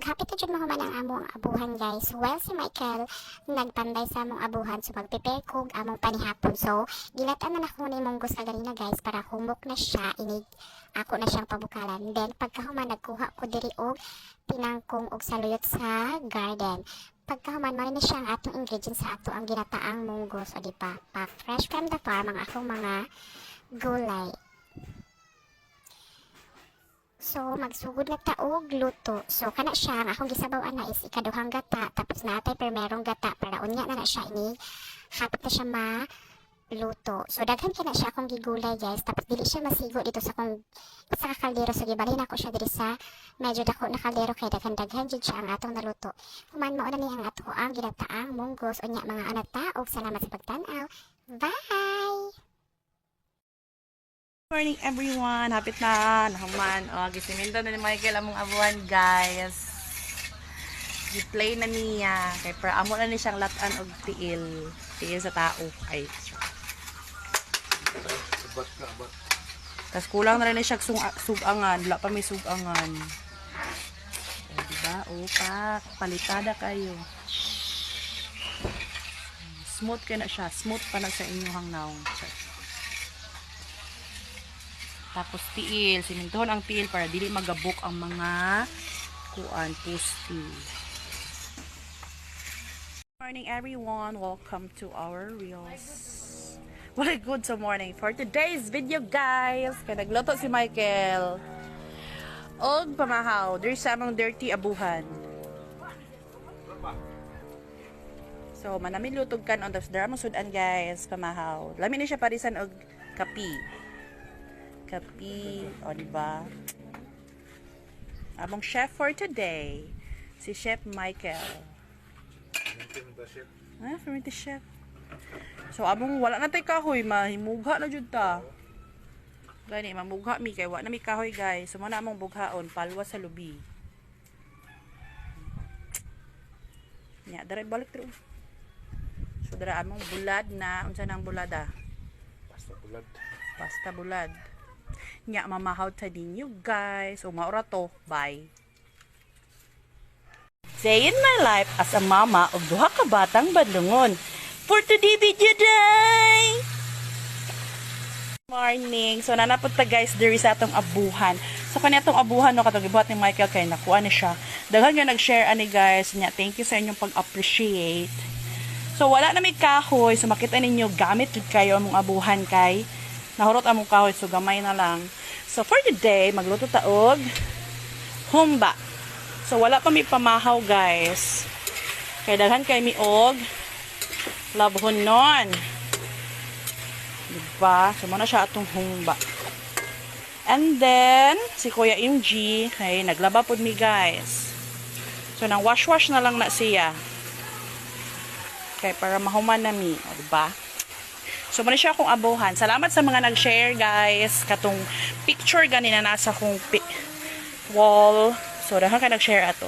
hapit na dyan mahuman ang among abuhan guys. Well, si Michael nagpanday sa among abuhan so magprepare kog among panihapon. So gilatan na ako ni mong gusto ganina guys para humok na siya, inig ako na siyang pabukalan. Then pagkahuman nagkuha ko diri og pinangkong og saluyot sa garden. Pagkahuman mo na siya ang atong ingredients sa ato ang ginataang munggos o di pa fresh from the farm ang akong mga gulay. So, magsugod na taog luto. So, kana siya, ang akong gisabawan na is ikaduhang gata, tapos natay primerong gata, para unya na siya ini, hapit na siya maluto. So, daghan kina siya akong gigulay guys, tapos dili siya masigo dito sa kaldero. So, gibalhin ako siya diri sa medyo dako na kaldero, kay daghan-daghan jud siya ang atong naluto. Human mauna ni ang ato ang ginataang munggos, unya mga anata, og salamat sa pagtanaw. Bye! Morning everyone! Hapit na naman. Gisiminto na ni Michael among abuhan guys. Gi-play na niya. Kay para amo na ni siyang latan og tiil. Tiil sa tao. Ay. Tas kulang na rin siyang sugangan. Wala pa may sugangan. O, diba? Pak. Palitada kayo. Smooth kayo na siya. Smooth pa na sa inyong hangnaw. Tapos tiil, simintohon ang tiil para dili magabok ang mga kuan pusti. Morning everyone, welcome to our reels. What a good so morning for today's video guys. Kaya nagluto si Michael og pamahaw, there's sa among dirty abuhan. So manami lutog kan on the dara mo sudan guys, pamahaw. Lami ni siya parisan og kapi. O diba? Among chef for today, si Chef Michael. Fermented chef. So, among wala na tayo kahoy, mahimugha na jud ta. Gani, mamugha mi, kay wala na mi kahoy guys. So, muna among bughaon, palwa sa lubi. Nya, dara balik tro. So, dara among bulad na, unsa nang bulada? Pasta bulad. Nya mamahaw ta ninyo guys. O maura to. Bye. Day in my life as a mama of duha ka batang bandungon. For today video day. Morning. So nanapod ta guys diri sa atong abuhan. So kaniyatong abuhan no katong gibuhat ni Michael kay nakuha ni siya. Daghan nga nag-share ani guys. Nya thank you sa inyong pag-appreciate. So wala na may kahoy. So makita ninyo gamit jud kayo among abuhan kay nahurot among kahoy so gamay na lang. So for today, magluto taog humba. So wala pa mi pamahaw guys. Kay daghan kay mi og labhon non. Diba? So muna siya atong humba. And then si Kuya MG kay naglaba pud mi guys. So nang wash na lang na siya. Kay para mahuman na mi, o diba? So, muna siya akong abuhan. Salamat sa mga nag-share, guys. Katong picture ganina nasa kong wall. So, dahil ka nag-share ato.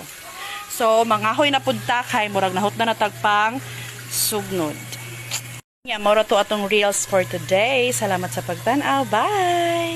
So, mangahoy na punta kay murag nahot na natagpang sugnod. Yeah, mura to atong reels for today. Salamat sa pagtanaw. Bye!